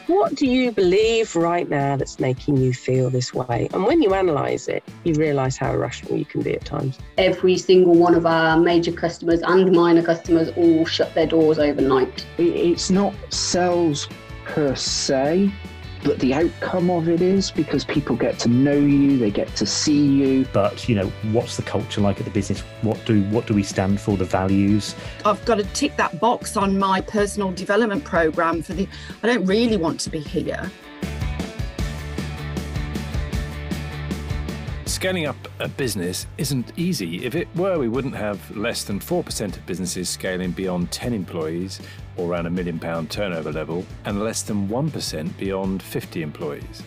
What do you believe right now that's making you feel this way? And when you analyse it, you realise how irrational you can be at times. Every single one of our major customers and minor customers all shut their doors overnight. It's not sales per se, but the outcome of it is, because people get to know you, they get to see you. But, what's the culture like at the business? What do we stand for, the values? I've got to tick that box on my personal development programme I don't really want to be here. Scaling up a business isn't easy. If it were, we wouldn't have less than 4% of businesses scaling beyond 10 employees or around £1 million turnover level, and less than 1% beyond 50 employees.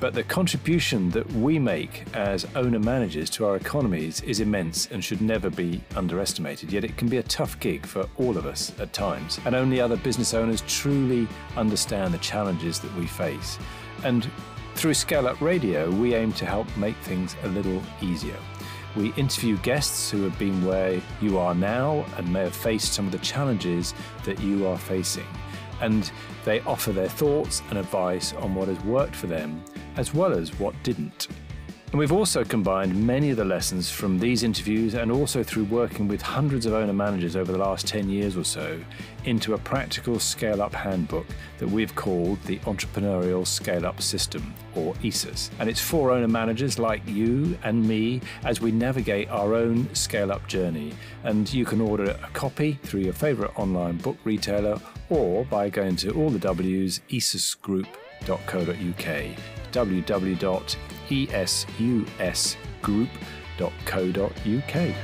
But the contribution that we make as owner-managers to our economies is immense and should never be underestimated, yet it can be a tough gig for all of us at times, and only other business owners truly understand the challenges that we face. And through ScaleUp Radio, we aim to help make things a little easier. We interview guests who have been where you are now and may have faced some of the challenges that you are facing. And they offer their thoughts and advice on what has worked for them, as well as what didn't. And we've also combined many of the lessons from these interviews, and also through working with hundreds of owner-managers over the last 10 years or so, into a practical scale-up handbook that we've called the Entrepreneurial Scale-Up System, or ESUS. And it's for owner-managers like you and me as we navigate our own scale-up journey. And you can order a copy through your favourite online book retailer, or by going to all the W's, esusgroup.co.uk, www.esusgroup.co.uk.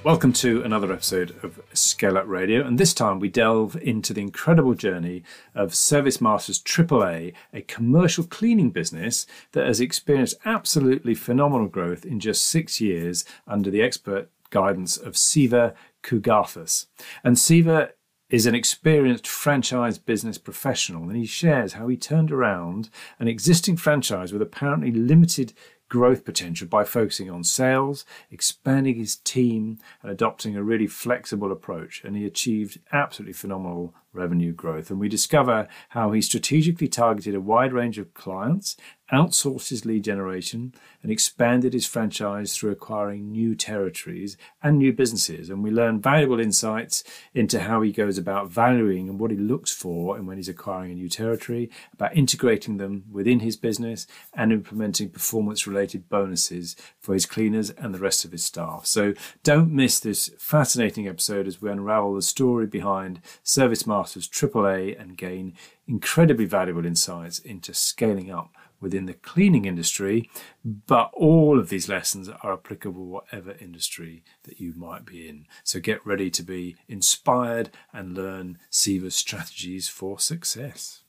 Welcome to another episode of ScaleUp Radio, and this time we delve into the incredible journey of Service Masters AAA, a commercial cleaning business that has experienced absolutely phenomenal growth in just 6 years under the expert guidance of Siva Kugathas. And Siva is an experienced franchise business professional, and he shares how he turned around an existing franchise with apparently limited growth potential by focusing on sales, expanding his team, and adopting a really flexible approach. And he achieved absolutely phenomenal revenue growth. And we discover how he strategically targeted a wide range of clients, outsourced his lead generation, and expanded his franchise through acquiring new territories and new businesses. And we learn valuable insights into how he goes about valuing and what he looks for and when he's acquiring a new territory, about integrating them within his business, and implementing performance-related bonuses for his cleaners and the rest of his staff. So don't miss this fascinating episode as we unravel the story behind Service Masters AAA and gain incredibly valuable insights into scaling up within the cleaning industry. But all of these lessons are applicable whatever industry that you might be in. So get ready to be inspired and learn Siva's strategies for success.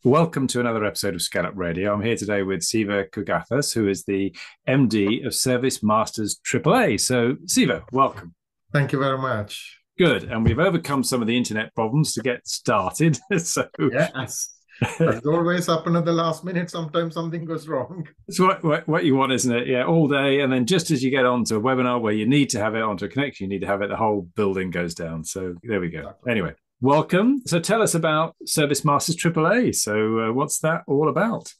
Welcome to another episode of ScaleUp Radio. I'm here today with Siva Kugathas, who is the MD of Service Masters AAA. So Siva, welcome. Thank you very much. Good. And we've overcome some of the internet problems to get started. So yes. It's always happen at the last minute. Sometimes something goes wrong. It's what you want, isn't it? Yeah, all day. And then just as you get onto a webinar where you need to have it onto a connection, you need to have it, the whole building goes down. So there we go. Exactly. Anyway, welcome. So tell us about Service Masters AAA. So what's that all about?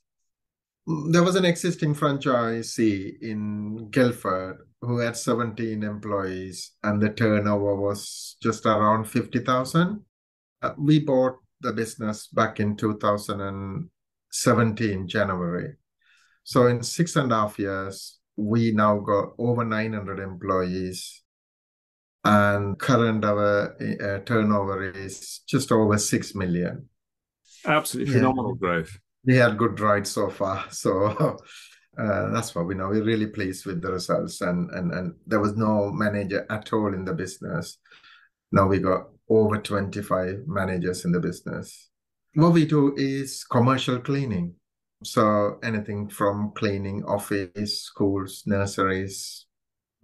There was an existing franchisee in Guildford who had 17 employees, and the turnover was just around 50,000. We bought the business back in 2017, January. So in 6.5 years, we now got over 900 employees, and current our turnover is just over 6 million. Absolutely phenomenal growth. We had good ride so far. So that's what we know. We're really pleased with the results. And there was no manager at all in the business. Now we got over 25 managers in the business. What we do is commercial cleaning. So anything from cleaning office, schools, nurseries,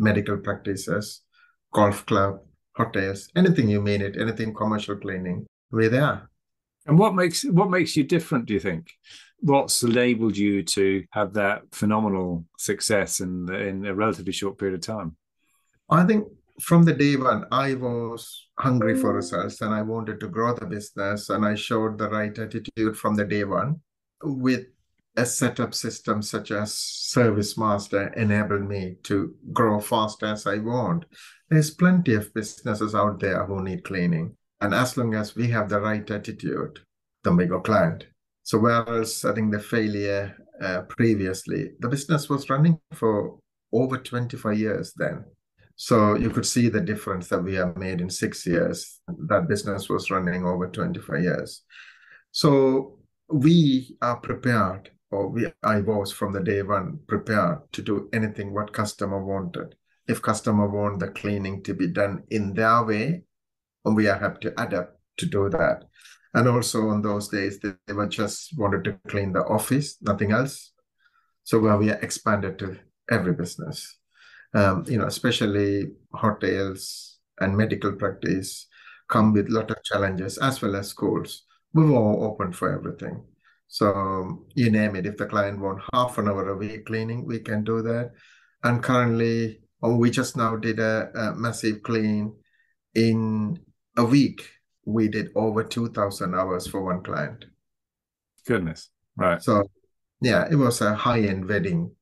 medical practices, golf club, hotels, anything you mean it, anything commercial cleaning, we're there. And what makes you different, do you think? What's enabled you to have that phenomenal success in a relatively short period of time? I think from the day when I was hungry for results and I wanted to grow the business, and I showed the right attitude from the day one with a setup system such as Service Master enabled me to grow fast as I want. There's plenty of businesses out there who need cleaning. And as long as we have the right attitude, then we go client. So whereas I think the failure previously, the business was running for over 25 years then. So you could see the difference that we have made in 6 years. That business was running over 25 years. So we are prepared, I was from the day one prepared to do anything what customer wanted. If customer want the cleaning to be done in their way, we are happy to adapt to do that. And also on those days, they were just wanted to clean the office, nothing else. So we are expanded to every business. Especially hotels and medical practice come with a lot of challenges, as well as schools. We were all open for everything. So you name it, if the client wants half an hour a week cleaning, we can do that. And currently, we just now did a massive clean in a week. We did over 2,000 hours for one client. Goodness, right. So yeah, it was a high-end wedding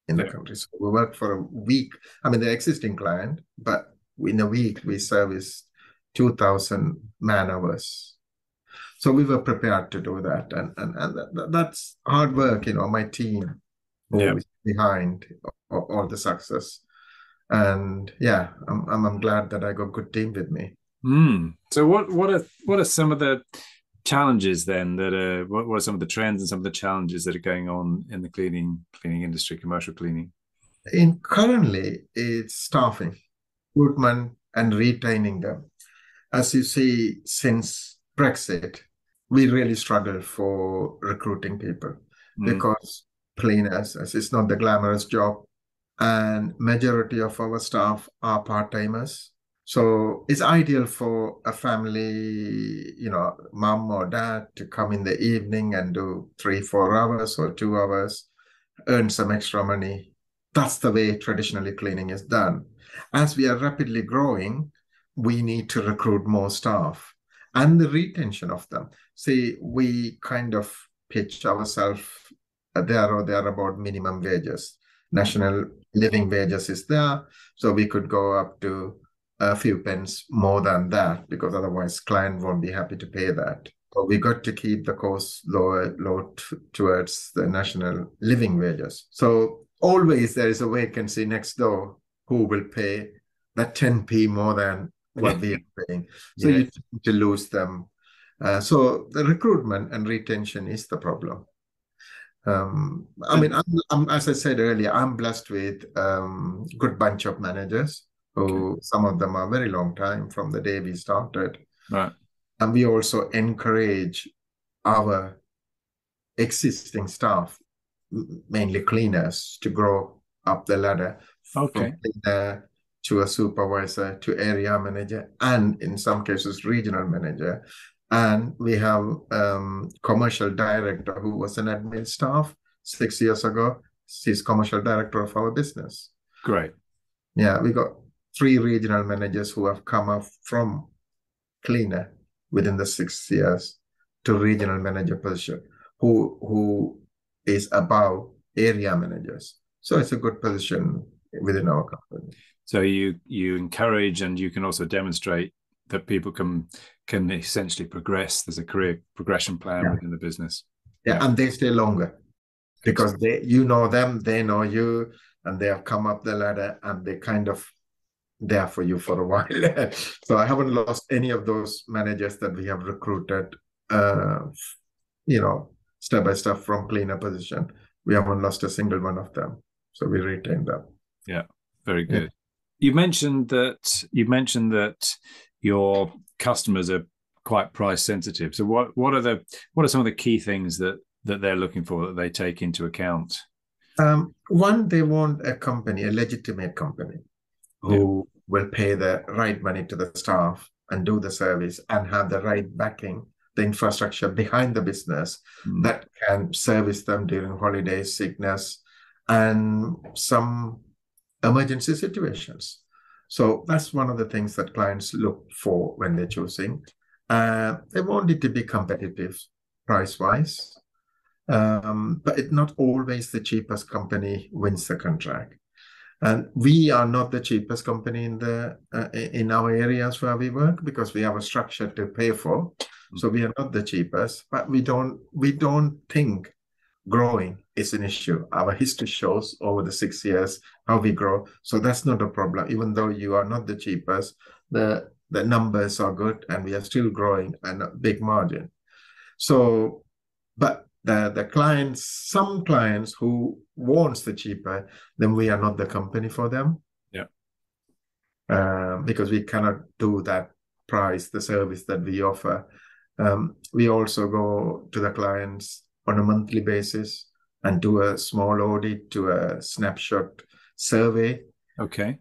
in the country. So we worked for a week. I mean, the existing client, but in a week, we serviced 2,000 man hours. So we were prepared to do that. And that's hard work, my team is behind all the success. And yeah, I'm glad that I got a good team with me. So what are some of the challenges then what are some of the trends and some of the challenges that are going on in the cleaning industry, commercial cleaning? Currently, it's staffing, recruitment, and retaining them. As you see, since Brexit, we really struggle for recruiting people because cleaners, as it's not the glamorous job, and majority of our staff are part-timers. So it's ideal for a family, mom or dad to come in the evening and do 3-4 hours or 2 hours, earn some extra money. That's the way traditionally cleaning is done. As we are rapidly growing, we need to recruit more staff and the retention of them. See, we kind of pitch ourselves there or thereabout minimum wages. National living wages is there, so we could go up to a few pence more than that, because otherwise client won't be happy to pay that. So we got to keep the cost low towards the national living wages. So always there is a vacancy next door who will pay that 10p more than what we are paying. So you tend to lose them. So the recruitment and retention is the problem. I'm, as I said earlier, I'm blessed with good bunch of managers who some of them are very long time from the day we started. Right. And we also encourage our existing staff, mainly cleaners, to grow up the ladder from cleaner to a supervisor to area manager, and in some cases regional manager. And we have commercial director who was an admin staff 6 years ago. She's commercial director of our business. Great. Yeah, we got 3 regional managers who have come up from cleaner within the 6 years to regional manager position, who is above area managers. So it's a good position within our company. So you encourage, and you can also demonstrate that people can essentially progress. There's a career progression plan within the business. Yeah, and they stay longer because you know them, they know you, and they have come up the ladder, and they kind of there for you for a while. So I haven't lost any of those managers that we have recruited, step by step from cleaner position. We haven't lost a single one of them. So we retain them. Yeah, very good. Yeah. You mentioned that your customers are quite price sensitive. So what are some of the key things that they're looking for, that they take into account? One, they want a company, a legitimate company, who will pay the right money to the staff and do the service and have the right backing, the infrastructure behind the business that can service them during holidays, sickness, and some emergency situations. So that's one of the things that clients look for when they're choosing. They want it to be competitive price-wise, but it's not always the cheapest company wins the contract. And we are not the cheapest company in our areas where we work, because we have a structure to pay for. So we are not the cheapest, but we don't think growing is an issue. Our history shows over the 6 years how we grow. So that's not a problem. Even though you are not the cheapest, the numbers are good and we are still growing and a big margin. So, but the clients, some clients who wants the cheaper, then we are not the company for them. Yeah. Because we cannot do that price, the service that we offer. We also go to the clients on a monthly basis and do a small audit, to a snapshot survey. Okay.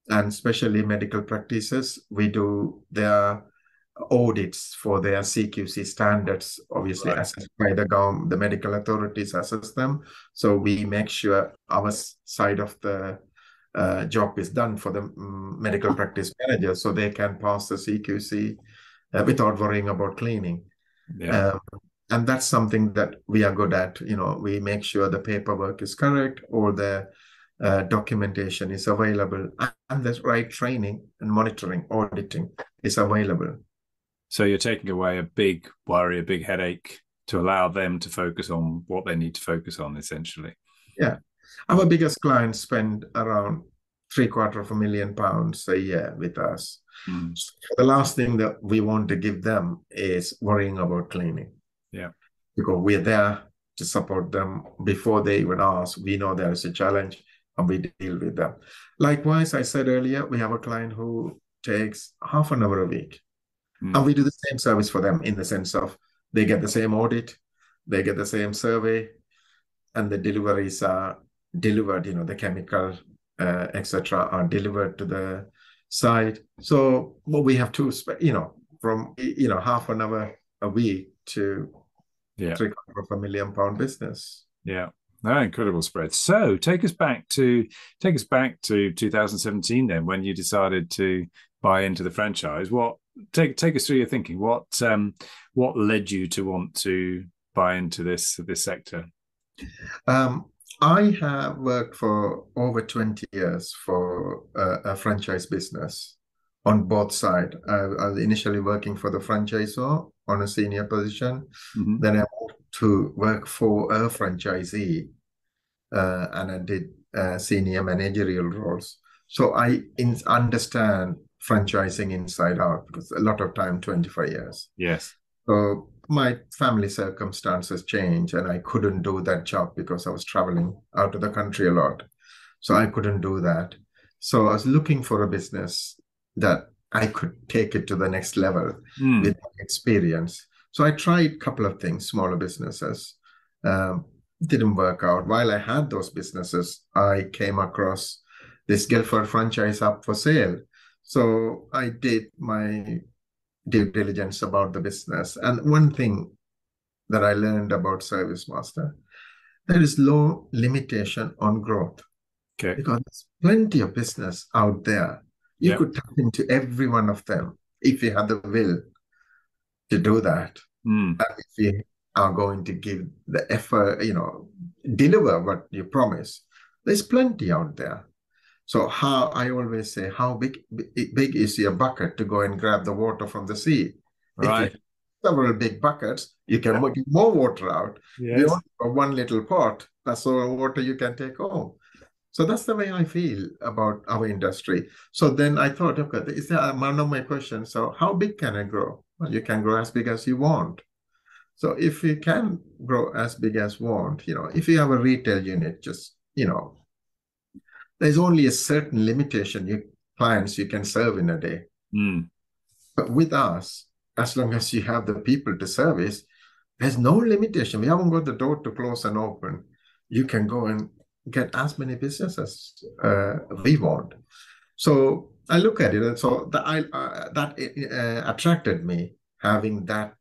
And especially medical practices, we do their audits for their CQC standards, obviously assessed by the medical authorities assess them. So we make sure our side of the job is done for the medical practice manager, so they can pass the CQC without worrying about cleaning. Yeah. And that's something that we are good at. We make sure the paperwork is correct, or the documentation is available, and the right training and monitoring, auditing is available. So you're taking away a big worry, a big headache, to allow them to focus on what they need to focus on, essentially. Yeah. Our biggest clients spend around £750,000 a year with us. So the last thing that we want to give them is worrying about cleaning. Yeah. Because we're there to support them before they even ask. We know there is a challenge and we deal with them. Likewise, I said earlier, we have a client who takes half an hour a week. And we do the same service for them, in the sense of they get the same audit, they get the same survey, and the deliveries are delivered, the chemical, etc., are delivered to the site. So we have to, from, half an hour a week to £750,000 business. Yeah. Oh, incredible spread. So take us back to 2017 then, when you decided to buy into the franchise. Take us through your thinking. What led you to want to buy into this sector? I have worked for over 20 years for a franchise business on both sides. I was initially working for the franchisor on a senior position. Then I moved to work for a franchisee, and I did senior managerial roles. So I understand franchising inside out, because a lot of time, 25 years. Yes. So my family circumstances changed, and I couldn't do that job because I was traveling out of the country a lot. So I couldn't do that. So I was looking for a business that I could take it to the next level with experience. So I tried a couple of things, smaller businesses. Didn't work out. While I had those businesses, I came across this Guildford franchise up for sale. So I did my due diligence about the business. And one thing that I learned about Service Master, there is low limitation on growth. Okay. Because there's plenty of business out there. You could tap into every one of them if you had the will to do that. And if you are going to give the effort, deliver what you promise, there's plenty out there. So I always say, how big is your bucket to go and grab the water from the sea? Right. If you have several big buckets, you can get more water out. Yes. You only have one little pot, that's all the water you can take home. So that's the way I feel about our industry. So then I thought, okay, is that one of my questions? So how big can I grow? Well, you can grow as big as you want. So if you can grow as big as you want, if you have a retail unit, just, there's only a certain limitation clients you can serve in a day. But with us, as long as you have the people to service, there's no limitation. We haven't got the door to close and open. You can go and get as many businesses we want. So I look at it, and so that attracted me, having that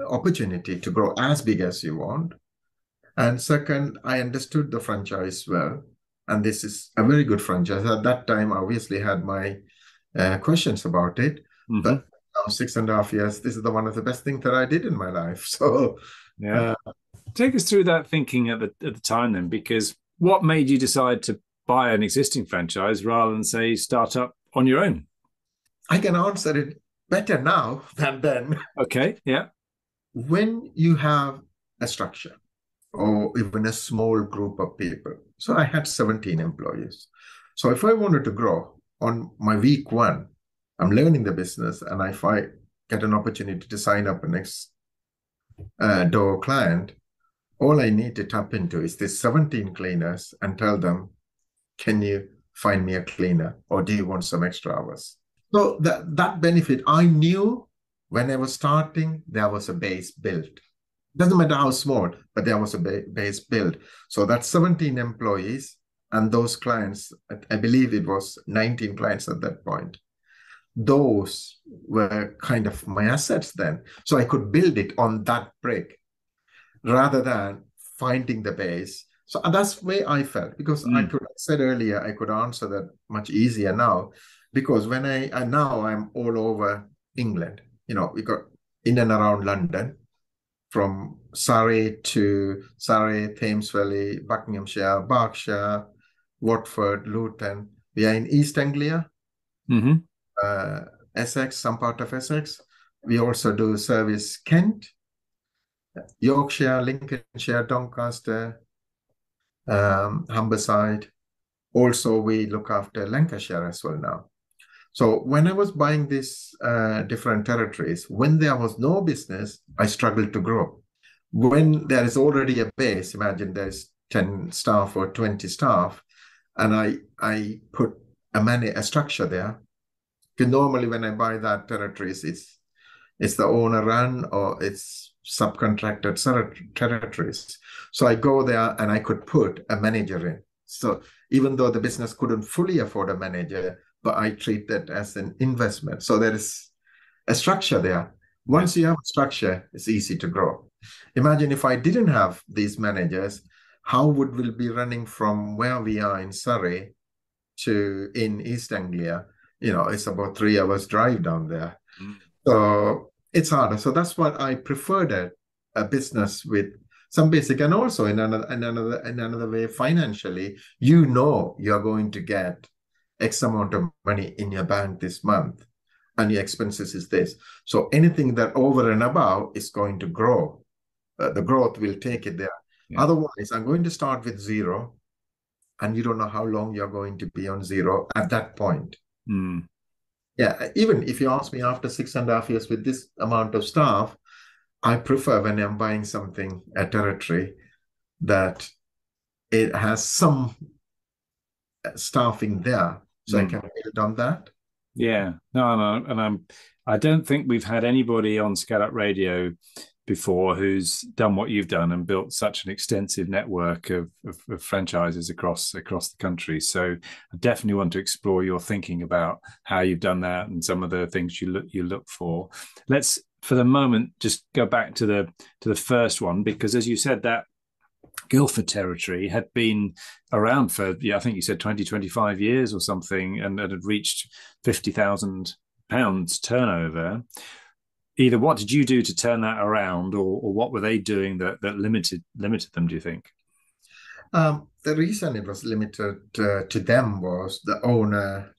opportunity to grow as big as you want. And second, I understood the franchise well. and this is a very good franchise. At that time, I obviously had my questions about it, but now 6.5 years, this is one of the best things that I did in my life. So, yeah. Take us through that thinking at the time then, because what made you decide to buy an existing franchise rather than, say, start up on your own? I can answer it better now than then. Okay, yeah. When you have a structure or even a small group of people, so I had 17 employees. So if I wanted to grow on my week one, I'm learning the business, and if I get an opportunity to sign up a next door client, all I need to tap into is this 17 cleaners and tell them, can you find me a cleaner, or do you want some extra hours? So that benefit, I knew when I was starting, there was a base built. Doesn't matter how small, but there was a base built. So that's 17 employees, and those clients, I believe it was 19 clients at that point. Those were kind of my assets then. So I could build it on that brick rather than finding the base. So that's the way I felt, because I said earlier, I could answer that much easier now, because when now I'm all over England. You know, we got in and around London, from Surrey, Thames Valley, Buckinghamshire, Berkshire, Watford, Luton. We are in East Anglia, Essex, some part of Essex. We also do service Kent, Yorkshire, Lincolnshire, Doncaster, Humberside. Also, we look after Lancashire as well now. So when I was buying these different territories, when there was no business, I struggled to grow. When there is already a base, imagine there's 10 staff or 20 staff, and I put a structure there. Because normally when I buy that territories, it's the owner run or it's subcontracted territories. So I go there and I could put a manager in. So even though the business couldn't fully afford a manager, but I treat that as an investment. So there is a structure there. Once you have a structure, it's easy to grow. Imagine if I didn't have these managers, how would we be running from where we are in Surrey to in East Anglia? You know, it's about 3 hours drive down there. So it's harder. So that's what I preferred, a business with some basic, and also in another way, financially, you know you're going to get X amount of money in your bank this month, and your expenses is this. So anything that over and above is going to grow. The growth will take it there. Yeah. Otherwise, I'm going to start with zero, and you don't know how long you're going to be on zero at that point. Yeah, even if you ask me after 6.5 years with this amount of staff, I prefer when I'm buying something, a territory, that it has some staffing there, so I can build on that. Yeah, no, and I don't think we've had anybody on ScaleUp Radio before who's done what you've done and built such an extensive network of franchises across the country. So I definitely want to explore your thinking about how you've done that and some of the things you look for. Let's, for the moment, just go back to the first one, because as you said, that Guildford territory had been around for, I think you said 20, 25 years or something, and had reached £50,000 turnover. Either what did you do to turn that around, or what were they doing that limited them, do you think? The reason it was limited to them was the owner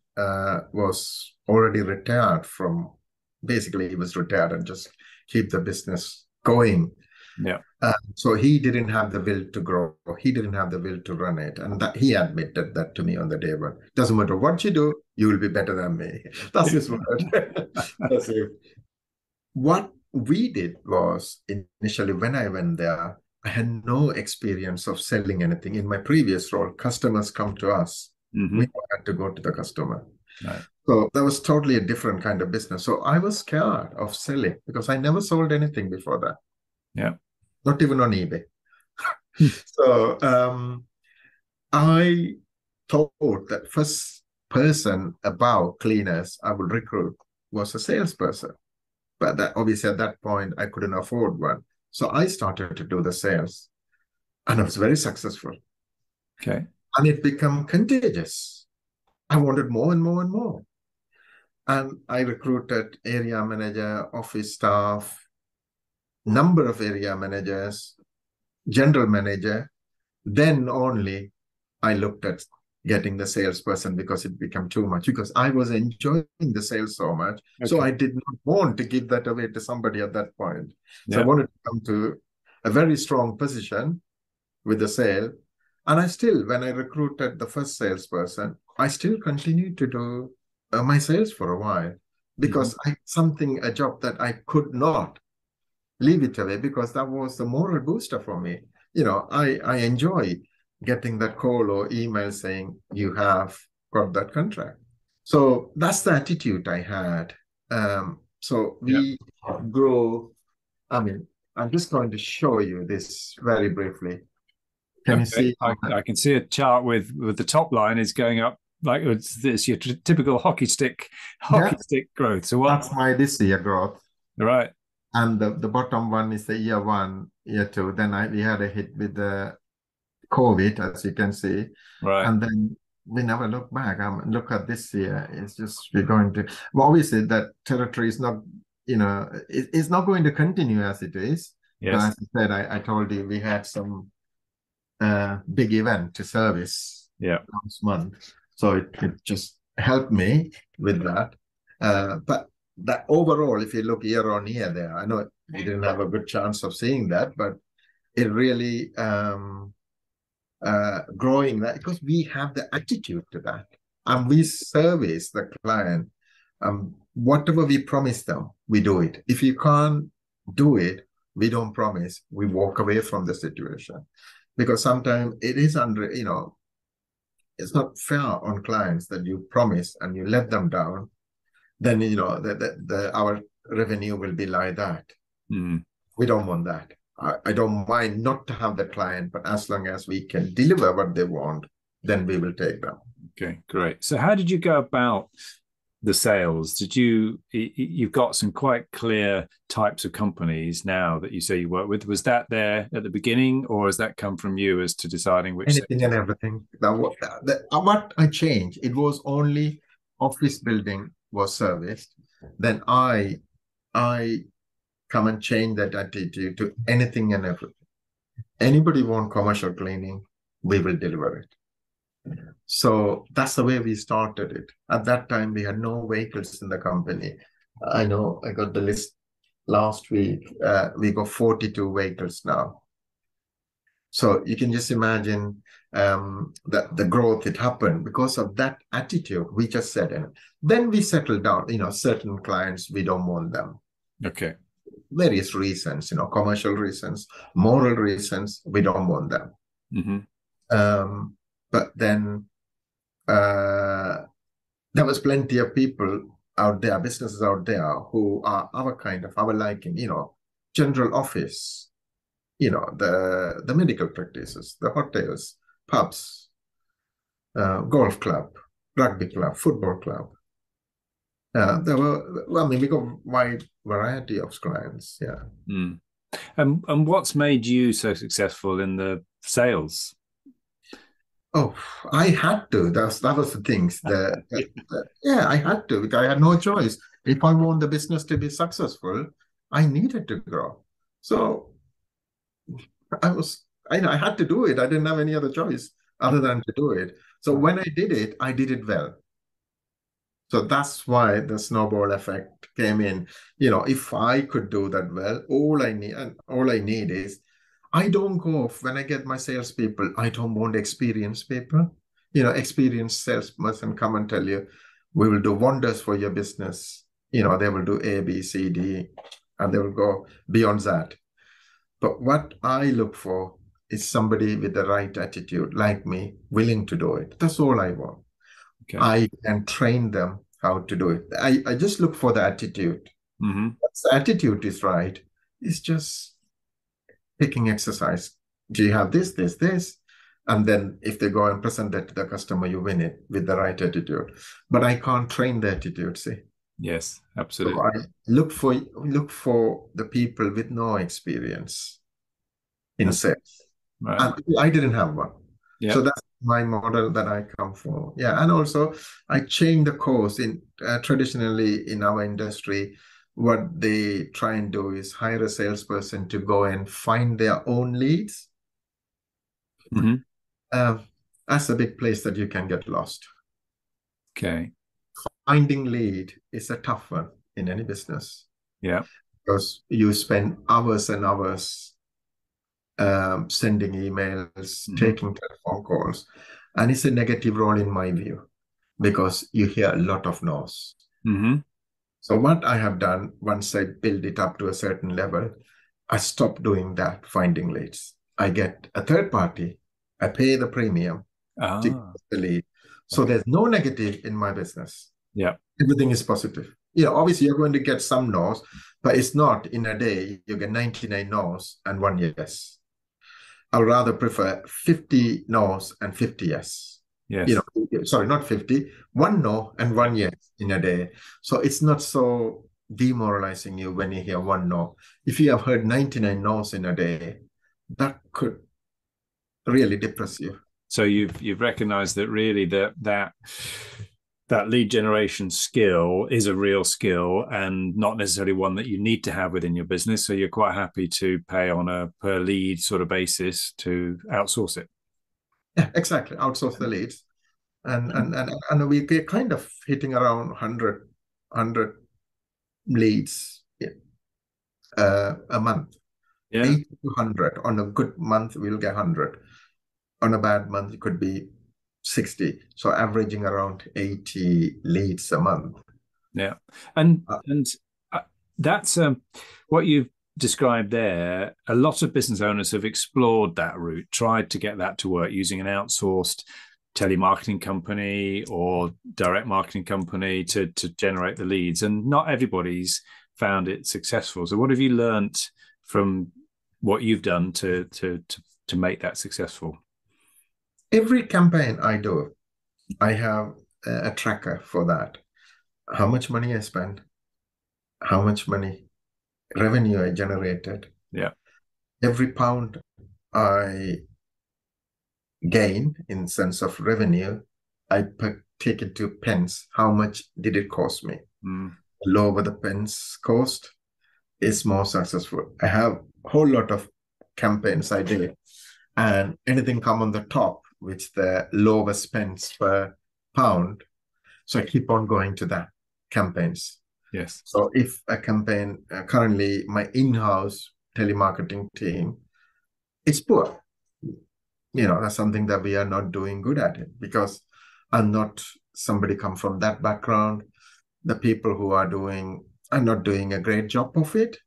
was already retired from, basically he was retired and just keep the business going. Yeah. So he didn't have the will to grow. He didn't have the will to run it. And that he admitted that to me on the day one. Doesn't matter what you do, you will be better than me. That's his word. That's it. What we did was, initially when I went there, I had no experience of selling anything. In my previous role, customers come to us. We had to go to the customer. Right. So that was totally a different kind of business. So I was scared of selling because I never sold anything before that. Yeah. Not even on eBay. So I thought that first person above cleaners I would recruit was a salesperson. But that, obviously at that point, I couldn't afford one. So I started to do the sales. And I was very successful. Okay. And it became contagious. I wanted more and more and more. And I recruited area manager, office staff, number of area managers, general manager. Then only I looked at getting the salesperson, because it became too much, because I was enjoying the sales so much. Okay. So I did not want to give that away to somebody at that point. Yeah. So I wanted to come to a very strong position with the sale. And I still, when I recruited the first salesperson, I still continued to do my sales for a while, because a job that I could not leave it away, because that was the moral booster for me. I enjoy getting that call or email saying you have got that contract. So that's the attitude I had. So we grow. I mean, I'm just going to show you this very briefly. Can you see? I can see a chart with the top line is going up like it's your typical hockey stick growth. So that's my this year growth. Right. And the bottom one is the year 1, year 2. Then we had a hit with the COVID, as you can see. Right. And then we never look back. Look at this year. It's just, we're going to, well, obviously that territory is not, it's not going to continue as it is. Yes. But as I said, I told you we had some big event to service last month. So it just helped me with that. But that overall, if you look year on year there, I know you didn't have a good chance of seeing that, but it really growing that, because we have the attitude to that. And we service the client. Whatever we promise them, we do it. If you can't do it, we don't promise. We walk away from the situation. Because sometimes it is it's not fair on clients that you promise and you let them down. Then, our revenue will be like that. Mm. We don't want that. I don't mind not to have the client, but as long as we can deliver what they want, then we will take them. Okay, great. So how did you go about the sales? You've got some quite clear types of companies now that you say you work with. Was that there at the beginning, or has that come from you as to deciding which? Anything and everything. What I changed, it was only office building was serviced. Then I come and change that attitude to anything and everything. Anybody want commercial cleaning, we will deliver it. So that's the way we started it. At that time, we had no vehicles in the company. I know I got the list last week. We got 42 vehicles now. So you can just imagine that the growth it happened because of that attitude we just said. And then we settled down, certain clients, we don't want them. Okay. Various reasons, commercial reasons, moral reasons, we don't want them. Mm-hmm. But then there was plenty of people out there, businesses out there who are our liking, general office, the medical practices, the hotels, pubs, golf club, rugby club, football club. We got a wide variety of clients, yeah. Mm. And what's made you so successful in the sales? Oh, I had to. That was the things. I had to. I had no choice. If I want the business to be successful, I needed to grow. So I had to do it. I didn't have any other choice other than to do it. So when I did it well. So that's why the snowball effect came in. If I could do that well, all I need is, I don't go off when I get my salespeople. I don't want experienced people. Experienced salesperson come and tell you, we will do wonders for your business. They will do A, B, C, D, and they will go beyond that. But what I look for is somebody with the right attitude, like me, willing to do it. That's all I want. Okay. I can train them how to do it. I just look for the attitude. Mm-hmm. Once the attitude is right, it's just picking exercise. Do you have this? And then if they go and present that to the customer, you win it with the right attitude. But I can't train the attitude, see? Yes, absolutely. So I look for the people with no experience in sales. Right. And I didn't have one. Yep. So that's my model that I come for. Yeah, and also I change the course in traditionally in our industry. What they try and do is hire a salesperson to go and find their own leads. Mhm. That's a big place that you can get lost. Okay. Finding lead is a tough one in any business. Yeah. Because you spend hours and hours sending emails, taking telephone calls. And it's a negative role in my view, because you hear a lot of no's. So what I have done, once I build it up to a certain level, I stop doing that, finding leads. I get a third party, I pay the premium to get the lead. So there's no negative in my business. Yeah. Everything is positive. Obviously you're going to get some no's, but it's not in a day you get 99 no's and 1 yes. I'd rather prefer 50 no's and 50 yes. Yes. Sorry, not 50, 1 no and 1 yes in a day. So it's not so demoralizing you when you hear 1 no. If you have heard 99 no's in a day, that could really depress you. So you've recognized that really that lead generation skill is a real skill and not necessarily one that you need to have within your business. So you're quite happy to pay on a per lead sort of basis to outsource it. Yeah, exactly. Outsource the leads. And we get kind of hitting around 100 leads a month. Yeah. 80 to 100. On a good month, we'll get 100. On a bad month, it could be 60. So averaging around 80 leads a month. Yeah. And that's what you've described there. A lot of business owners have explored that route, tried to get that to work using an outsourced telemarketing company or direct marketing company to generate the leads. And not everybody's found it successful. So what have you learned from what you've done to make that successful? Every campaign I do, I have a tracker for that. How much money I spend, how much money revenue I generated. Yeah. Every pound I gain in sense of revenue, I take it to pence. How much did it cost me? The lower the pence cost is more successful. I have a whole lot of campaigns I did, and anything come on the top, which the lowest pence per pound. So I keep on going to that campaigns. Yes. So if a campaign, currently my in-house telemarketing team, it's poor. That's something that we are not doing good at it, because I'm not somebody come from that background. The people who are not doing a great job of it.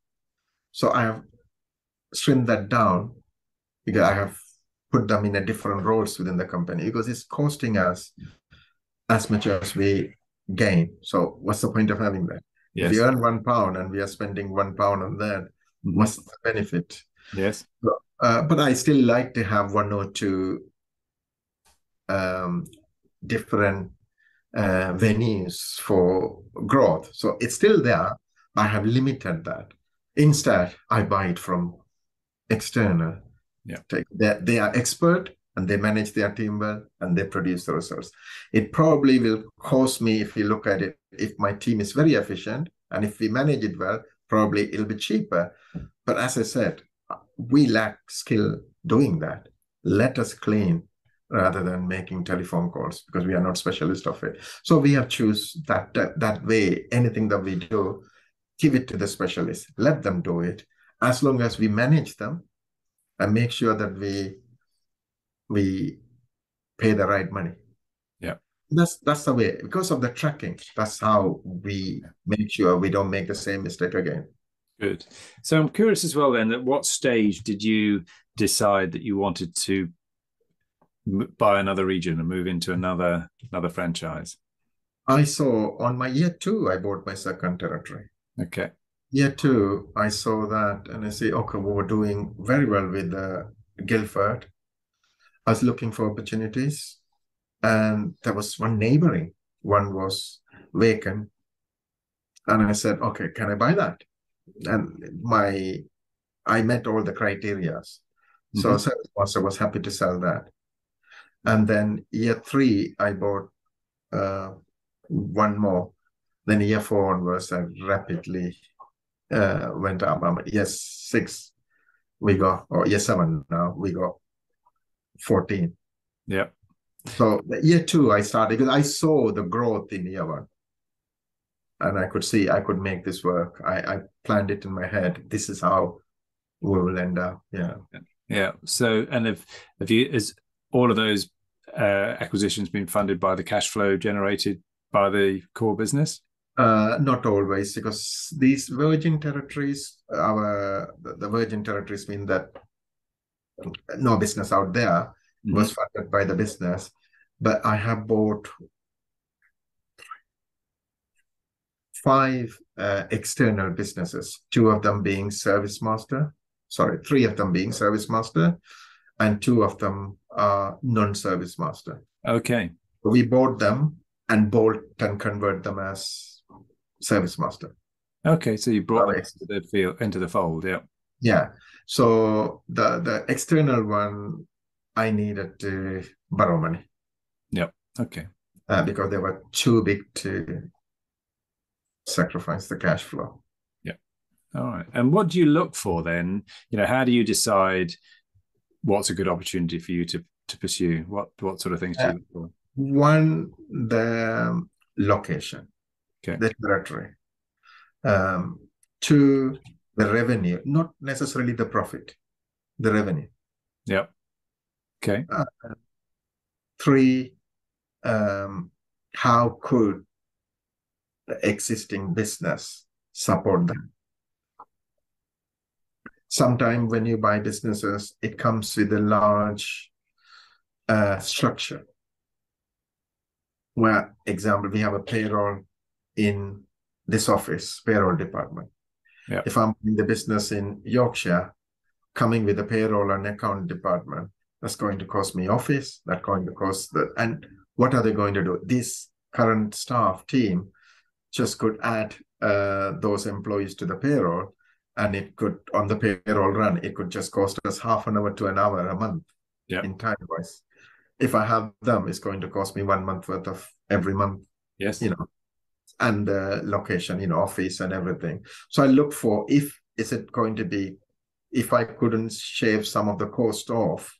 So I have trimmed that down, because I have put them in a different roles within the company, because it's costing us as much as we gain. So what's the point of having that? Yes. If we earn £1 and we are spending £1 on that, what's the benefit? Yes. But I still like to have 1 or 2 different venues for growth. So it's still there. I have limited that. Instead, I buy it from external. Yeah. They are expert and they manage their team well and they produce the results. It probably will cost me, if you look at it, if my team is very efficient and if we manage it well, probably it'll be cheaper. But as I said, we lack skill doing that. Let us clean rather than making telephone calls, because we are not specialists of it. So we have choose that way. Anything that we do, give it to the specialists. Let them do it. As long as we manage them and make sure that we pay the right money. Yeah. That's the way. Because of the tracking, that's how we make sure we don't make the same mistake again. Good. So I'm curious as well then, at what stage did you decide that you wanted to buy another region and move into another franchise? I saw on my year 2, I bought my second territory. Okay. Year 2, I saw that and I say, okay, we were doing very well with Guildford. I was looking for opportunities, and there was one neighboring. One was vacant. And I said, okay, can I buy that? And I met all the criteria. So Service Master was happy to sell that. And then year 3, I bought one more. Then year 4 onwards, I rapidly went up. Year 6, we got, or year 7 now, we got 14. Yeah. So year 2, I started because I saw the growth in year 1. And I could see I could make this work. I planned it in my head. This is how we will end up. Yeah. Yeah. So, and is all of those acquisitions been funded by the cash flow generated by the core business? Not always, because these virgin territories, the virgin territories mean that no business out there was funded by the business. But I have bought 5 external businesses, 2 of them being Service Master. Sorry, 3 of them being Service Master, and 2 of them are non-Service Master. Okay. We bought them and bolt and convert them as Service Master. Okay, so you brought them into the fold, yeah. Yeah. So the external one, I needed to borrow money. Yep. Okay. Because they were too big to sacrifice the cash flow. Yeah. All right. And what do you look for then? How do you decide what's a good opportunity for you to pursue? What sort of things do you look for? One, the location, okay, the territory. 2, the revenue, not necessarily the profit, the revenue. Yep. Okay. 3, how could the existing business support them? Sometimes when you buy businesses, it comes with a large structure. Where, example, we have a payroll in this office, payroll department. Yeah. If I'm in the business in Yorkshire, coming with a payroll and account department, that's going to cost me office, that's going to cost and what are they going to do? This current staff team just could add those employees to the payroll, and it could, on the payroll run, it could just cost us half an hour to an hour a month in time-wise. If I have them, it's going to cost me 1 month worth of every month. Yes. And location, office and everything. So I look for if I couldn't shave some of the cost off,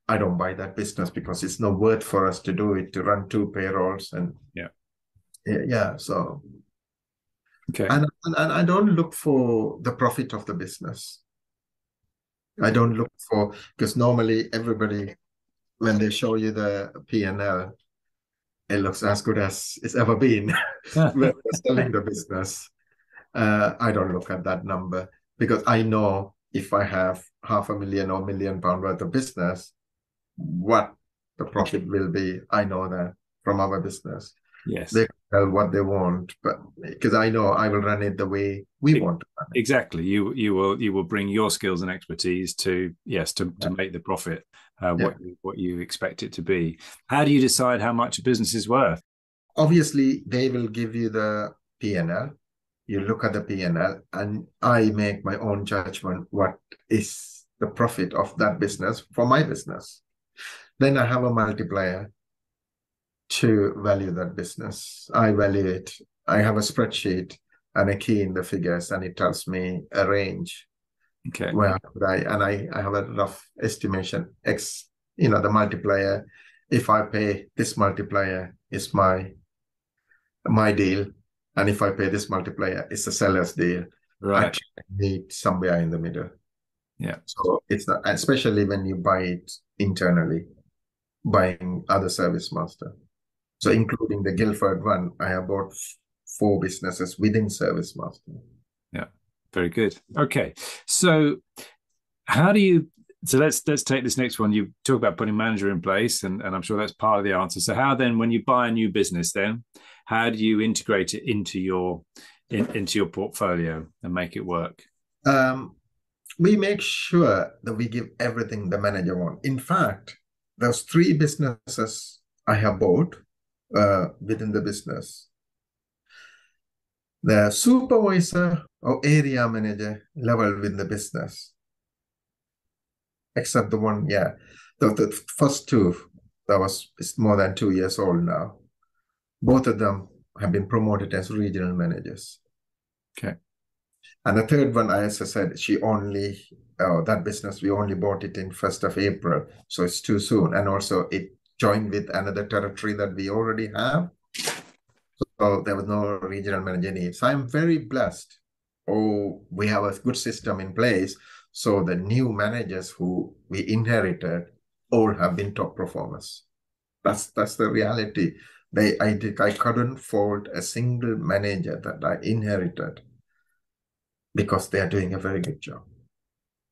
I don't buy that business because it's no worth for us to do it, to run 2 payrolls and so okay. And I don't look for the profit of the business. I don't look for, because normally everybody, when they show you the P&L, it looks as good as it's ever been when we're selling the business. I don't look at that number because I know if I have £500,000 or £1 million worth of business, what the profit will be. I know that from our business. Yes. They can tell what they want, but because I know I will run it the way we want to run it. Exactly. You will bring your skills and expertise to make the profit what you expect it to be. How do you decide how much a business is worth? Obviously, they will give you the P&L. You look at the P&L, and I make my own judgment. What is the profit of that business for my business? Then I have a multiplier to value that business. I value it. I have a spreadsheet and I key in the figures, and it tells me a range. Okay. Where I have a rough estimation. The multiplier. If I pay this multiplier, is my deal, and if I pay this multiplier, it's the seller's deal. Right. I try to meet somewhere in the middle. Yeah. So it's not, especially when you buy it internally, buying other Service Master. So including the Guildford one, I have bought 4 businesses within Service Master. Yeah, very good. Okay, so let's take this next one. You talk about putting manager in place, and I'm sure that's part of the answer. So how then, when you buy a new business, then how do you integrate it into your portfolio and make it work? We make sure that we give everything the manager wants. In fact, those 3 businesses I have bought within the business, the supervisor or area manager level within the business, except the one, the first 2 it's more than 2 years old now. Both of them have been promoted as regional managers. Okay. And the third one, as I said, that business, we only bought it in 1st of April. So it's too soon. And also it joined with another territory that we already have. So there was no regional manager need. So I'm very blessed. We have a good system in place. So the new managers who we inherited all have been top performers. That's the reality. I couldn't fault a single manager that I inherited because they are doing a very good job.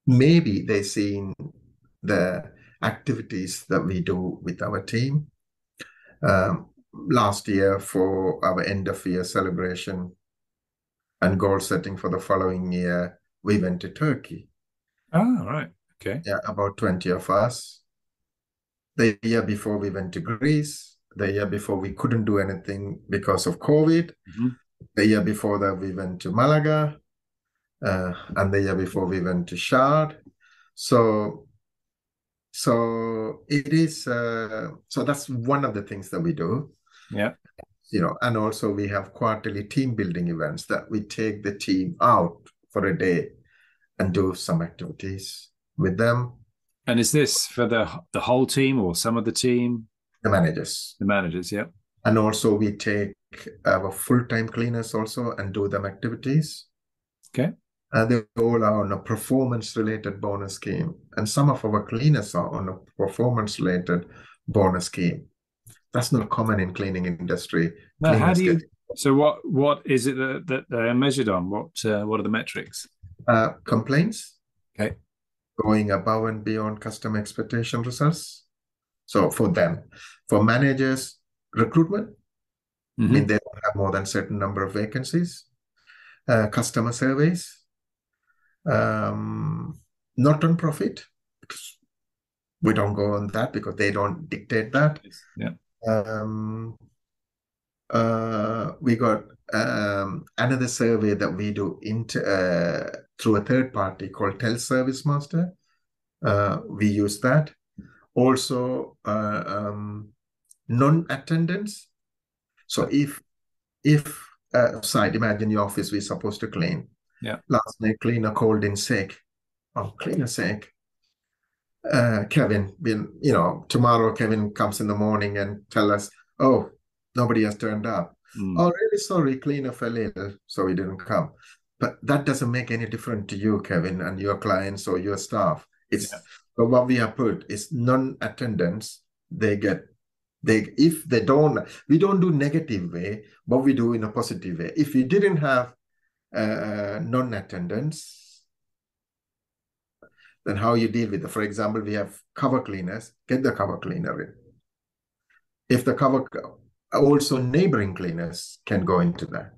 Maybe they've seen the activities that we do with our team. Last year, for our end of year celebration and goal setting for the following year, we went to Turkey. Oh, right. Okay. Yeah, about 20 of us. The year before, we went to Greece. The year before, we couldn't do anything because of COVID. Mm-hmm. The year before that, we went to Malaga. And the year before, we went to Shard. So it is. So that's one of the things that we do. Yeah. And also we have quarterly team building events that we take the team out for a day and do some activities with them. And is this for the whole team or some of the team? The managers. The managers, yeah. And also we take our full-time cleaners also and do them activities. Okay. They all are on a performance-related bonus scheme. And some of our cleaners are on a performance-related bonus scheme. That's not common in cleaning industry. Now, how do you? So what is it that they're measured on? What are the metrics? Complaints. Okay. Going above and beyond customer expectation results. So for them, for managers, recruitment. Mm-hmm. I mean, they don't have more than a certain number of vacancies. Customer surveys. Not on profit. Because we don't go on that because they don't dictate that. Yeah. We got another survey that we do through a third party called Tel Service Master. We use that. Also, non-attendance. So if site, imagine your office we're supposed to clean. Yeah. Last night, cleaner called in sick. Oh, cleaner sick. Kevin, tomorrow Kevin comes in the morning and tell us, oh, nobody has turned up. Oh, really sorry, cleaner fell ill, so he didn't come. But that doesn't make any difference to you, Kevin, and your clients or your staff. But what we have put is non-attendance. We don't do negative way, but we do in a positive way. If you didn't have non-attendance, then how you deal with it. For example, we have cover cleaners, get the cover cleaner in. If the also neighboring cleaners can go into that.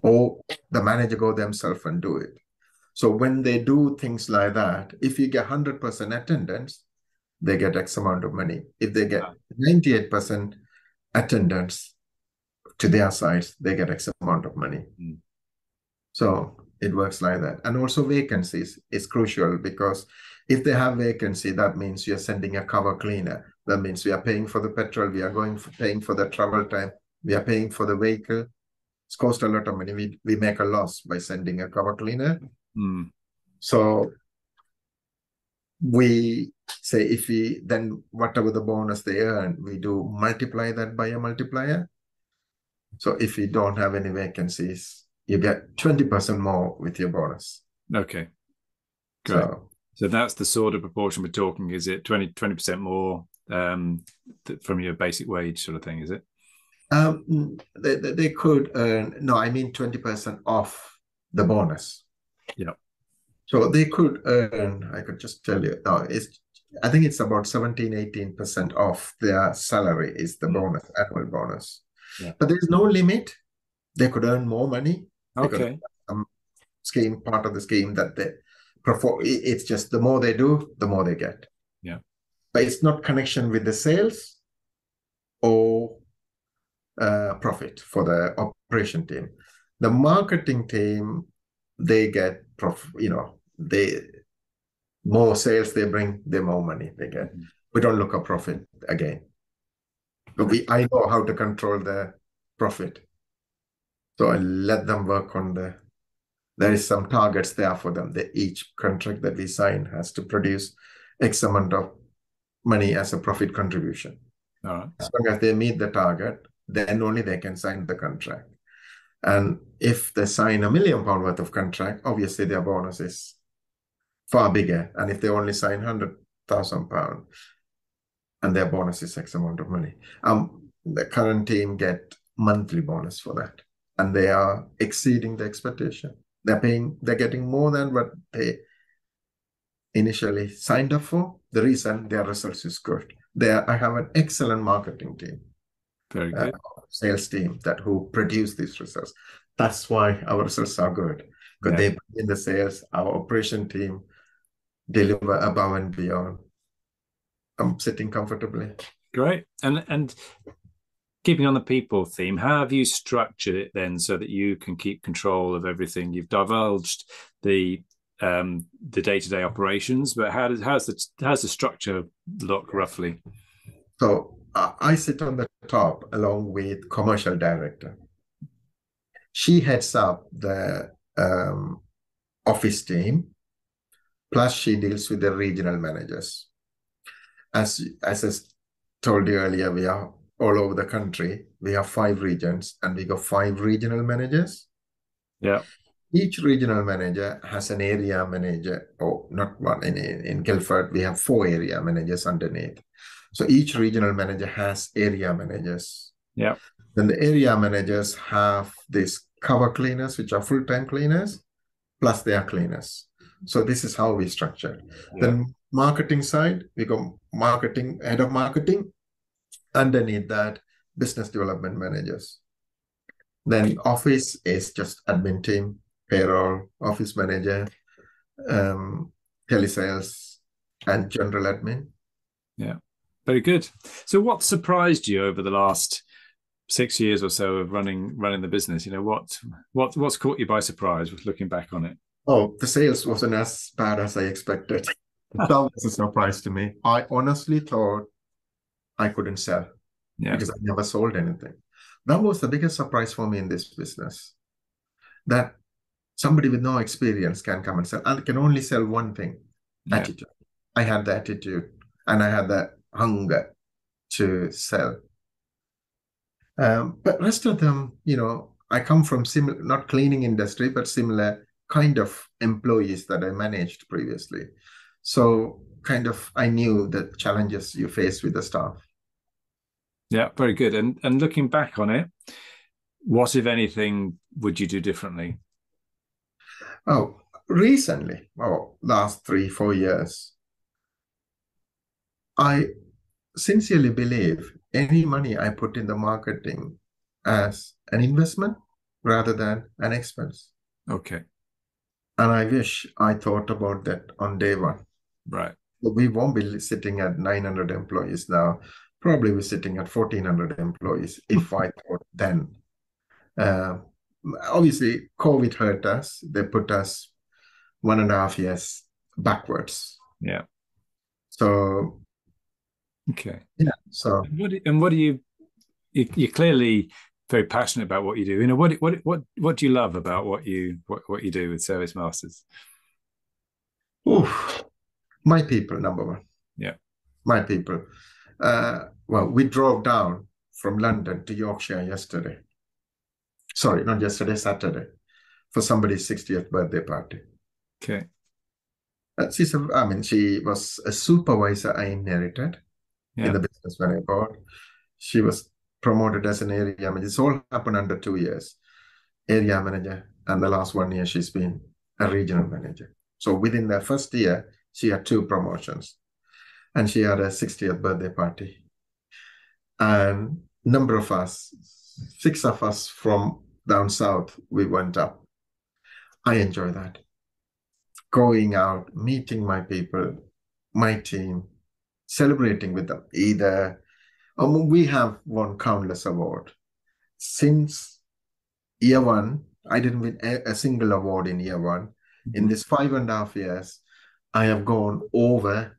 Or the manager go themselves and do it. So when they do things like that, if you get 100% attendance, they get X amount of money. If they get 98% attendance to their sites, they get X amount of money. So it works like that. And also vacancies is crucial because if they have vacancy, that means you're sending a cover cleaner. That means we are paying for the petrol. We are paying for the travel time. We are paying for the vehicle. It's cost a lot of money. We make a loss by sending a cover cleaner. So we say then whatever the bonus they earn, we do multiply that by a multiplier. So if you don't have any vacancies, you get 20% more with your bonus. Okay. Great. So that's the sort of proportion we're talking. Is it 20% more from your basic wage sort of thing, is it? They could earn, no, I mean 20% off the bonus. Yeah. So they could earn, I could just tell you, no, I think it's about 17-18% off their salary is the bonus, annual bonus. Yeah. But there's no limit. They could earn more money. Okay. Part of the scheme that they perform. It's just the more they do, the more they get. Yeah. But it's not connection with the sales or profit for the operation team. The marketing team, they get more sales they bring, the more money they get. We don't look at profit again. But I know how to control the profit. So I let them work on there is some targets there for them. Each contract that we sign has to produce X amount of money as a profit contribution. All right. As long as they meet the target, then only they can sign the contract. And if they sign £1 million worth of contract, obviously their bonus is far bigger. And if they only sign £100,000 and their bonus is X amount of money, the current team get monthly bonus for that. And they are exceeding the expectation. They're getting more than what they initially signed up for. The reason their results is good. I have an excellent marketing team. Very good. Sales team who produce these results. That's why our results are good. Because they bring in the sales, our operation team deliver above and beyond. I'm sitting comfortably. Great. And keeping on the people theme, how have you structured it then so that you can keep control of everything? You've divulged the day-to-day operations, but how's the structure look roughly? So I sit on the top along with commercial director. She heads up the office team, plus she deals with the regional managers. As I told you earlier, we are all over the country. We have 5 regions and we got 5 regional managers. Yeah. Each regional manager has an area manager, or not one. In Guildford, we have 4 area managers underneath. So each regional manager has area managers. Yeah. Then the area managers have these cover cleaners, which are full-time cleaners, plus they are cleaners. So this is how we structure. Yeah. Then marketing side, we go marketing, head of marketing. Underneath that, business development managers. Then office is just admin team, payroll, office manager, telesales, and general admin. Yeah, very good. So what surprised you over the last 6 years or so of running the business? You know, what's caught you by surprise with looking back on it? Oh, the sales wasn't as bad as I expected. That was a surprise to me. I honestly thought I couldn't sell because I never sold anything. That was the biggest surprise for me in this business. That somebody with no experience can come and sell. I can only sell one thing, attitude. I had the attitude and I had the hunger to sell. But rest of them, you know, I come from similar, not cleaning industry, but similar kind of employees that I managed previously. So kind of, I knew the challenges you face with the staff. Yeah, very good. And looking back on it, what, if anything, would you do differently? Oh, recently, last 3-4 years, I sincerely believe any money I put in the marketing as an investment rather than an expense. Okay. And I wish I thought about that on day one. Right. We won't be sitting at 900 employees now. Probably we're sitting at 1,400 employees if I thought then. Obviously, COVID hurt us. They put us 1.5 years backwards. Yeah. So. Okay. Yeah. So. What do you're clearly very passionate about what you do. You know, what do you love about what you do with Service Masters? Oof. My people, number one. Yeah. My people. Well, we drove down from London to Yorkshire yesterday. Sorry, not yesterday, Saturday, for somebody's 60th birthday party. Okay. She was a supervisor I inherited in the business when I bought. She was promoted as an area manager. This all happened under 2 years. Area manager, and the last 1 year she's been a regional manager. So within the first year, she had 2 promotions. And she had a 60th birthday party. And number of us, 6 of us from down south, we went up. I enjoy that. Going out, meeting my people, my team, celebrating with them. We have won countless awards. Since year 1, I didn't win a single award in year 1. In this 5.5 years, I have gone over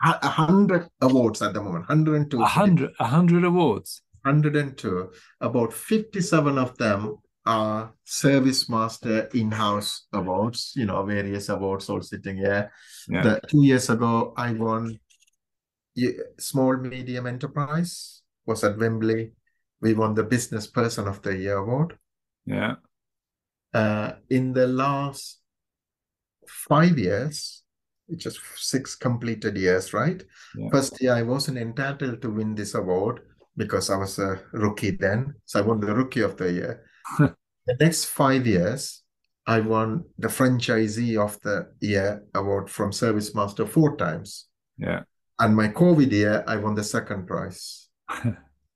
100 awards at the moment, 102. 100 awards. 102. About 57 of them are Service Master in-house awards, various awards all sitting here. Yeah. 2 years ago, I won Small Medium Enterprise, was at Wembley. We won the Business Person of the Year award. Yeah. In the last 5 years, which is 6 completed years, right? Yeah. First year, I wasn't entitled to win this award because I was a rookie then. So I won the Rookie of the Year. The next 5 years, I won the Franchisee of the Year award from Service Master 4 times. Yeah. And my COVID year, I won the second prize.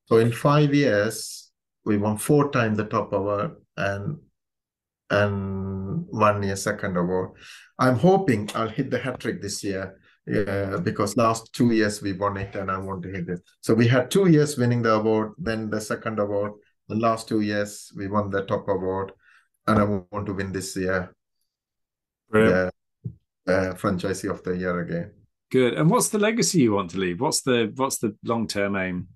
So in 5 years, we won 4 times the top award and 1 year second award. I'm hoping I'll hit the hat trick this year. Because last 2 years we won it and I want to hit it. So we had 2 years winning the award, then the second award. The last 2 years we won the top award, and I want to win this year. Brilliant. The Franchisee of the Year again. Good. And what's the legacy you want to leave? What's the long-term aim?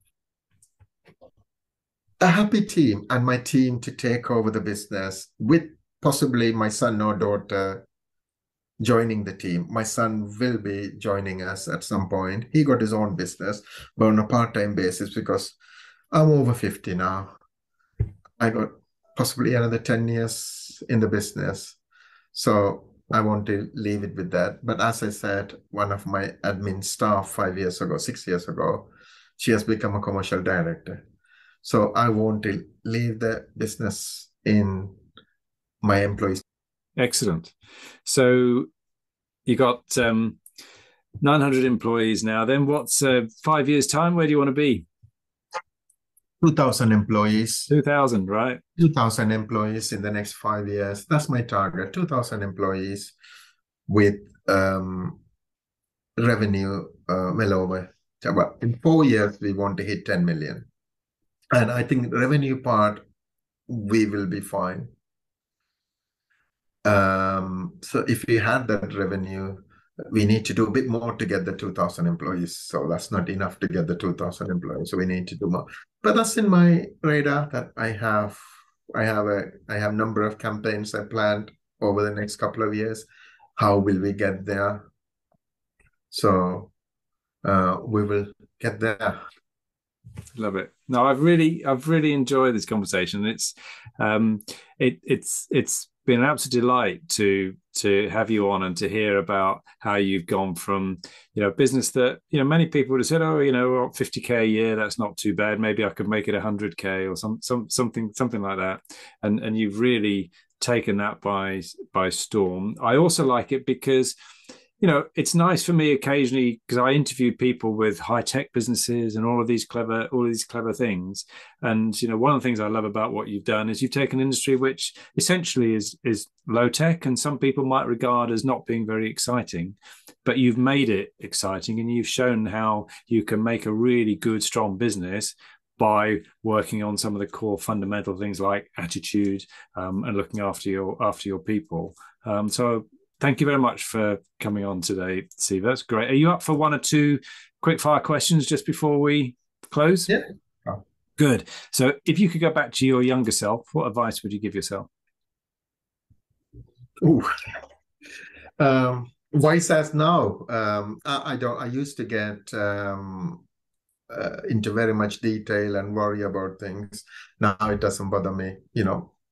A happy team, and my team to take over the business with possibly my son or daughter joining the team. My son will be joining us at some point. He got his own business, but on a part-time basis because I'm over 50 now. I got possibly another 10 years in the business. So I want to leave it with that. But as I said, one of my admin staff 6 years ago, she has become a commercial director. So I want to leave the business in my employees. Excellent. So you got 900 employees now. Then what's 5 years' time? Where do you want to be? 2,000 employees. 2,000, right? 2,000 employees in the next 5 years. That's my target. 2,000 employees with revenue well over. In 4 years, we want to hit 10 million. And I think the revenue part, we will be fine. So if we had that revenue, we need to do a bit more to get the 2,000 employees. So that's not enough to get the 2,000 employees. So we need to do more. But that's in my radar that I have a number of campaigns I planned over the next couple of years. How will we get there? So we will get there. Love it. No, I've really enjoyed this conversation. It's been an absolute delight to have you on and to hear about how you've gone from business that many people would have said, 50k a year, that's not too bad, maybe I could make it 100k or something like that, and you've really taken that by storm. I also like it because it's nice for me occasionally, because I interview people with high-tech businesses and all of these clever things. And, one of the things I love about what you've done is you've taken an industry which essentially is low-tech and some people might regard as not being very exciting, but you've made it exciting and you've shown how you can make a really good, strong business by working on some of the core fundamental things like attitude and looking after your people. So thank you very much for coming on today, Siva. That's great. Are you up for 1 or 2 quick fire questions just before we close? Yeah. Good. So if you could go back to your younger self, what advice would you give yourself? Wise as now. I used to get into very much detail and worry about things. Now it doesn't bother me.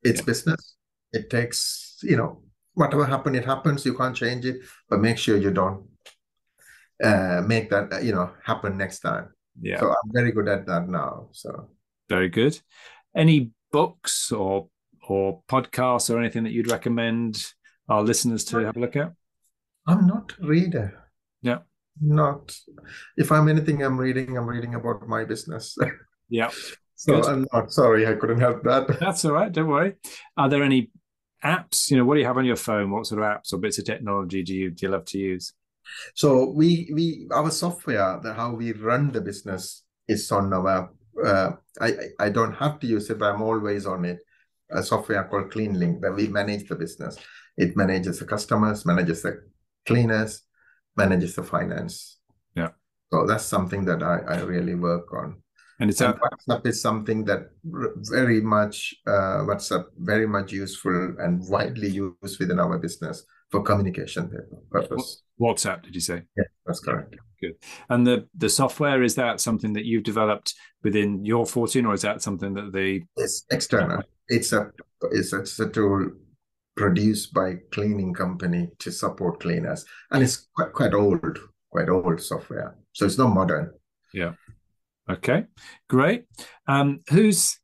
It's business. It takes, whatever happens, it happens. You can't change it, but make sure you don't make that, happen next time. Yeah. So I'm very good at that now. So very good. Any books or podcasts or anything that you'd recommend our listeners to have a look at? I'm not a reader. Yeah. Not. If I'm anything I'm reading about my business. Yeah. So good. I'm not sorry. I couldn't help that. That's all right. Don't worry. Are there any apps? What do you have on your phone? What sort of apps or bits of technology do you love to use? So our software, how we run the business is on our. I don't have to use it, but I'm always on it. A software called CleanLink that we manage the business. It manages the customers, manages the cleaners, manages the finance. Yeah. So that's something that I really work on. And it's WhatsApp is something that very much WhatsApp very much useful and widely used within our business for communication purpose. WhatsApp, did you say? Yeah, that's correct. Good. And the software, is that something that you've developed within your fortune, or is that something that It's external. It's a tool produced by cleaning company to support cleaners, and it's quite old software. So it's not modern. Yeah. Okay, great. Who's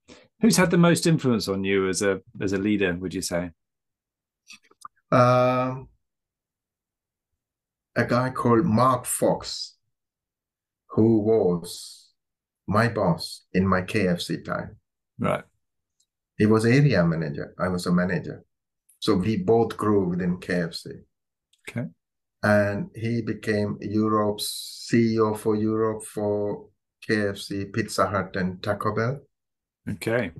had the most influence on you as a leader, would you say? A guy called Mark Fox, who was my boss in my KFC time. Right. He was area manager. I was a manager. So we both grew within KFC. Okay. And he became Europe's CEO for Europe for KFC, Pizza Hut, and Taco Bell. Okay.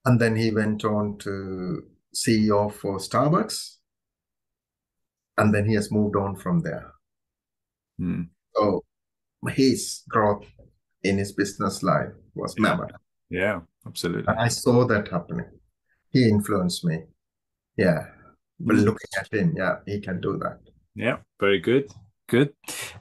And then he went on to CEO for Starbucks. And then he has moved on from there. So his growth in his business life was mammoth. Yeah, absolutely. And I saw that happening. He influenced me. Yeah. But looking at him, yeah, he can do that. Yeah, very good. Good.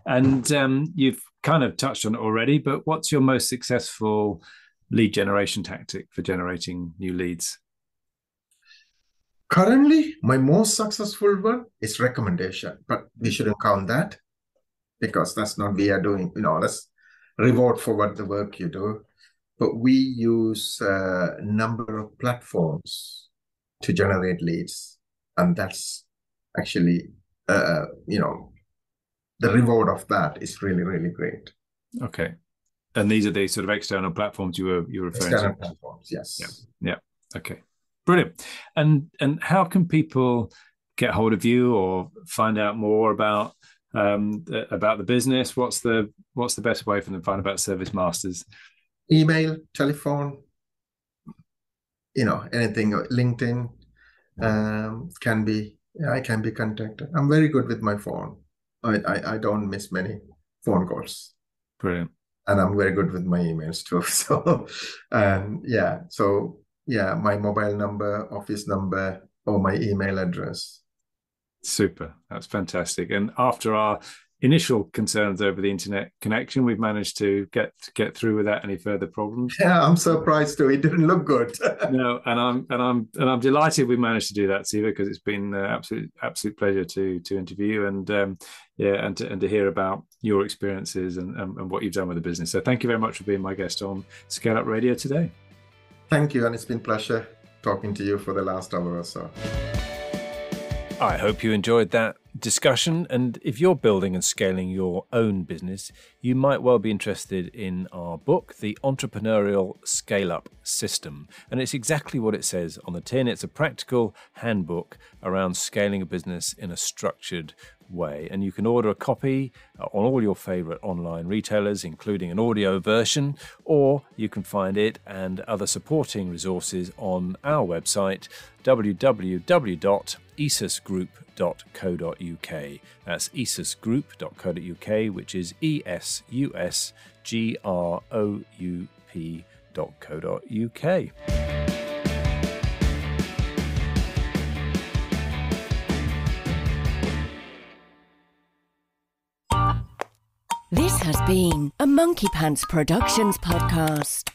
And you've kind of touched on it already, but what's your most successful lead generation tactic for generating new leads? Currently, my most successful one is recommendation, but we shouldn't count that because that's not we are doing, let's reward for what the work you do. But we use a number of platforms to generate leads. And that's actually, the reward of that is really, really great. Okay. And these are the sort of external platforms you were referring external to? Platforms, yes. Yeah. Okay. Brilliant. And how can people get hold of you or find out more about the business? What's the best way for them to find about Service Masters? Email, telephone, anything. LinkedIn can be. I can be contacted. I'm very good with my phone. I don't miss many phone calls. Brilliant. And I'm very good with my emails too. So, my mobile number, office number, or my email address. Super. That's fantastic. And after our initial concerns over the internet connection, we've managed to get through without any further problems. Yeah, I'm surprised too. It didn't look good. No, and I'm delighted we managed to do that, Siva, because it's been an absolute pleasure to interview you and to hear about your experiences and what you've done with the business. So thank you very much for being my guest on ScaleUp Radio today. Thank you, and it's been a pleasure talking to you for the last hour or so. I hope you enjoyed that discussion, and if you're building and scaling your own business, you might well be interested in our book, The Entrepreneurial Scale-Up System. And it's exactly what it says on the tin. It's a practical handbook around scaling a business in a structured way. And you can order a copy on all your favorite online retailers, including an audio version, or you can find it and other supporting resources on our website, www.esusgroup.co.uk. That's esusgroup.co.uk, which is esusgroup.co.uk. This has been a Monkey Pants Productions podcast.